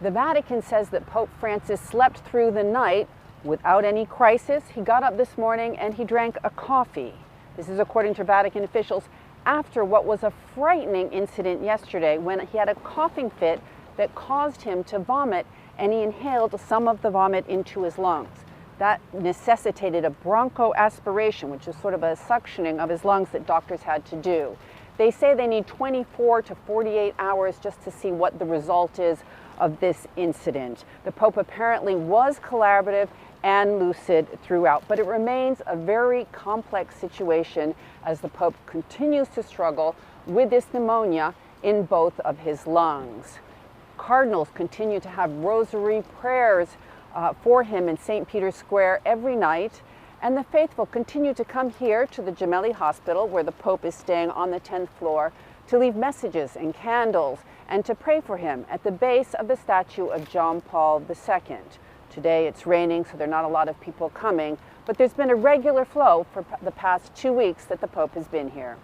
The Vatican says that Pope Francis slept through the night without any crisis. He got up this morning and he drank a coffee. This is according to Vatican officials after what was a frightening incident yesterday when he had a coughing fit that caused him to vomit, and he inhaled some of the vomit into his lungs. That necessitated a bronco-aspiration, which is sort of a suctioning of his lungs that doctors had to do. They say they need 24 to 48 hours just to see what the result is of this incident. The Pope apparently was collaborative and lucid throughout, but it remains a very complex situation as the Pope continues to struggle with this pneumonia in both of his lungs. Cardinals continue to have rosary prayers for him in St. Peter's Square every night, and the faithful continue to come here to the Gemelli Hospital, where the Pope is staying on the 10th floor, to leave messages and candles and to pray for him at the base of the statue of John Paul II. Today it's raining, so there are not a lot of people coming, but there's been a regular flow for the past 2 weeks that the Pope has been here.